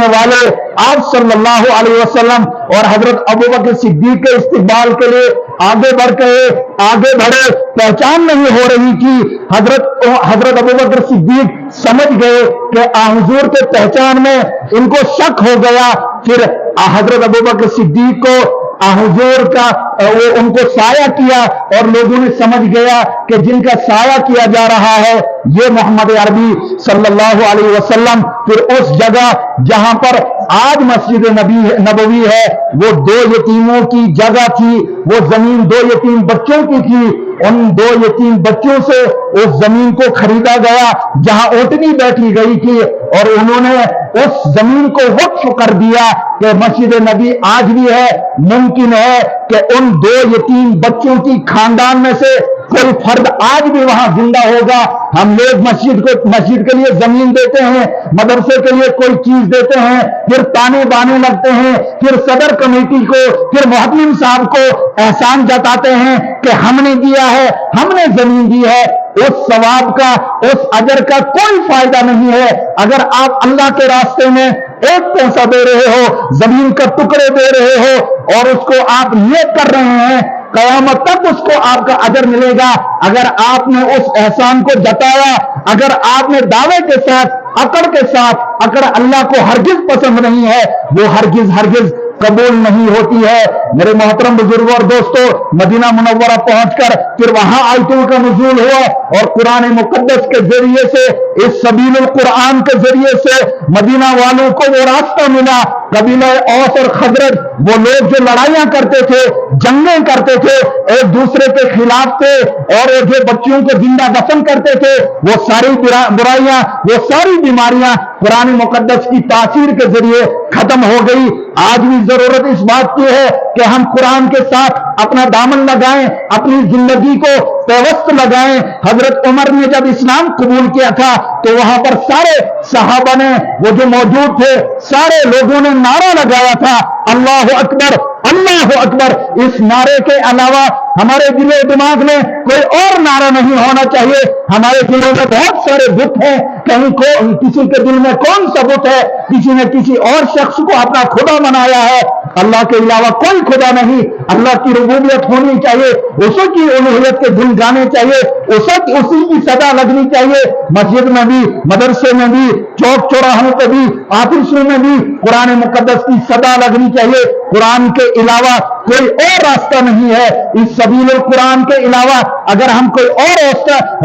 کرنے والے آپ صلی اللہ علیہ وسلم اور حضرت ابوبکر صدیق کے استقبال کے لیے آگے بڑھے پہچان نہیں ہو رہی تھی۔ حضرت ابوبکر صدیق سمجھ گئے کہ حضور کے پہچان میں ان کو شک ہو گیا۔ پھر حضرت ابوبکر صدیق کو حضور کا ان کو سایہ کیا اور لوگوں نے سمجھ گیا کہ جن کا سایہ کیا جا رہا ہے یہ محمد عربی صلی اللہ علیہ وسلم۔ پھر اس جگہ جہاں پر آج مسجد نبوی ہے وہ 2 یتیموں کی جگہ تھی، وہ زمین 2 یتیم بچوں کی تھی۔ ان 2 یتیم بچوں سے اس زمین کو خریدا گیا جہاں اونٹنی بیٹھی گئی تھی، اور انہوں نے اس زمین کو وقف کر دیا کہ مسجد نبی آج بھی ہے۔ ممکن ہے کہ ان 2 یتیم بچوں کی خاندان میں سے کوئی فرد آج بھی وہاں زندہ ہوگا۔ ہم لوگ مسجد کے لیے زمین دیتے ہیں، مدرسے کے لیے کوئی چیز دیتے ہیں، پھر تانے بانے لگتے ہیں، پھر صدر کمیٹی کو، پھر محتمم صاحب کو احسان جتاتے ہیں کہ ہم نے دیا ہے، ہم نے زمین دی ہے۔ اس ثواب کا، اس اجر کا کوئی فائدہ نہیں ہے اگر آپ اللہ کے راستے میں 1 پیسہ دے رہے ہو، زمین کا ٹکڑے دے رہے ہو اور اس کو آپ نیک کر رہے ہیں، قیامت تک اس کو آپ کا اجر ملے گا۔ اگر آپ نے اس احسان کو جتایا، اگر آپ نے دعوے کے ساتھ، اکڑ کے ساتھ، اکڑ اللہ کو ہرگز پسند نہیں ہے، وہ ہرگز قبول نہیں ہوتی ہے۔ میرے محترم بزرگوں اور دوستوں، مدینہ منورہ پہنچ کر پھر وہاں آیتوں کا نزول ہوا اور قرآن مقدس کے ذریعے سے، اس سبیل القرآن کے ذریعے سے مدینہ والوں کو وہ راستہ ملا۔ قبیلہ اوس اور خزرج، وہ لوگ جو لڑائیاں کرتے تھے، جنگیں کرتے تھے، ایک دوسرے کے خلاف تھے، اور جو بچیوں کو زندہ دفن کرتے تھے، وہ ساری برائیاں، وہ ساری بیماریاں قرآن مقدس کی تاثیر کے ذریعے ختم ہو گئی۔ آج بھی ضرورت اس بات کی ہے کہ ہم قرآن کے ساتھ اپنا دامن لگائیں، اپنی زندگی کو پیوست لگائیں۔ حضرت عمر نے جب اسلام قبول کیا تھا تو وہاں پر سارے صحابہ نے، وہ جو موجود تھے، سارے لوگوں نے نعرہ لگایا تھا، اللہ اکبر، اللہ اکبر۔ اس نعرے کے علاوہ ہمارے دل و دماغ میں کوئی اور نعرہ نہیں ہونا چاہیے۔ ہمارے دلوں میں بہت سارے بت ہیں، کسی کے دل میں کون سا بت ہے؟ کسی نے کسی اور شخص کو اپنا خدا بنایا ہے۔ اللہ کے علاوہ کوئی خدا نہیں۔ اللہ کی ربوبیت ہونی چاہیے، اسی کی الوہیت کے دن گانے چاہیے، اسی کی صدا لگنی چاہیے۔ مسجد میں بھی، مدرسے میں بھی، چوک چوراہوں پہ بھی، آفسوں میں بھی قرآن مقدس کی صدا لگنی چاہیے۔ قرآن کے علاوہ کوئی اور راستہ نہیں ہے۔ اس سبیل القرآن کے علاوہ اگر ہم کوئی اور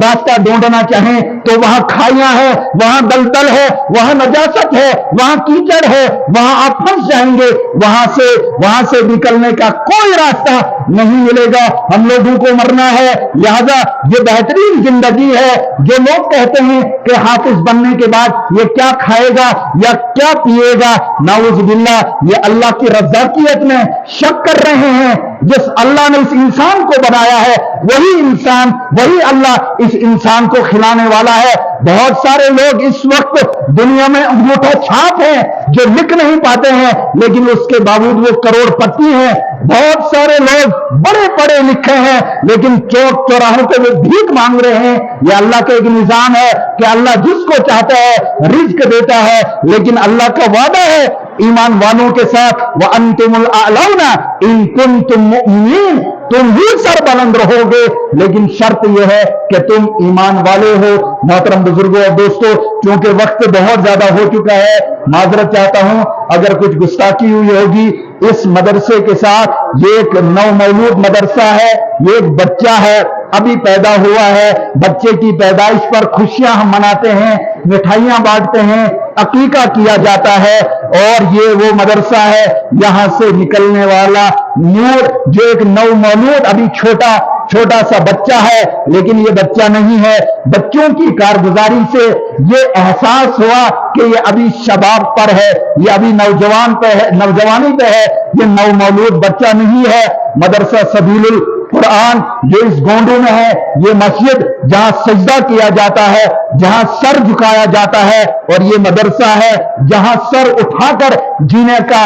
راستہ ڈھونڈنا چاہیں تو وہاں کھائیاں ہیں، وہاں دلدل ہے، وہاں نجاست ہے، وہاں کیچڑ ہے، وہاں آپ پھنس جائیں گے، وہاں سے نکلنے کا کوئی راستہ نہیں ملے گا۔ ہم لوگوں کو مرنا ہے، لہذا یہ بہترین زندگی ہے۔ جو لوگ کہتے ہیں کہ حافظ بننے کے بعد یہ کیا کھائے گا یا کیا پیے گا، نعوذ باللہ، یہ اللہ کی رضاکیت میں شک کر رہے ہیں۔ جس اللہ نے اس انسان کو بنایا ہے وہی انسان، وہی اللہ اس انسان کو کھلانے والا ہے۔ بہت سارے لوگ اس وقت دنیا میں انگوٹھا چھاپ ہیں جو لکھ نہیں پاتے ہیں، لیکن اس کے باوجود وہ کروڑ پتی ہیں۔ بہت سارے لوگ بڑے پڑھے لکھے ہیں لیکن چوک چوراہوں پہ وہ بھیک مانگ رہے ہیں۔ یہ اللہ کا ایک نظام ہے کہ اللہ جس کو چاہتا ہے رزق دیتا ہے، لیکن اللہ کا وعدہ ہے ایمان والوں کے ساتھ، وَأَنْتُمُ الْأَعْلَوْنَ إِن كُنتُم مُؤْمِنِينَ، تم ہی سر بلند رہو گے، لیکن شرط یہ ہے کہ تم ایمان والے ہو۔ محترم بزرگوں اور دوستوں، چونکہ وقت بہت زیادہ ہو چکا ہے، معذرت چاہتا ہوں اگر کچھ گستاخی ہوئی ہوگی۔ اس مدرسے کے ساتھ، یہ ایک نو مولود مدرسہ ہے، یہ ایک بچہ ہے، ابھی پیدا ہوا ہے۔ بچے کی پیدائش پر خوشیاں ہم مناتے ہیں، مٹھائیاں بانٹتے ہیں، عقیقہ کیا جاتا ہے، اور یہ وہ مدرسہ ہے یہاں سے نکلنے والا نور، جو ایک نو مولود ابھی چھوٹا سا بچہ ہے، لیکن یہ بچہ نہیں ہے۔ بچوں کی کارگزاری سے یہ احساس ہوا کہ یہ ابھی شباب پر ہے، یہ ابھی نوجوانی پہ ہے، یہ نو مولود بچہ نہیں ہے۔ مدرسہ سبیل القرآن جو اس گونڈوں میں ہے، یہ مسجد جہاں سجدہ کیا جاتا ہے، جہاں سر جھکایا جاتا ہے، اور یہ مدرسہ ہے جہاں سر اٹھا کر جینے کا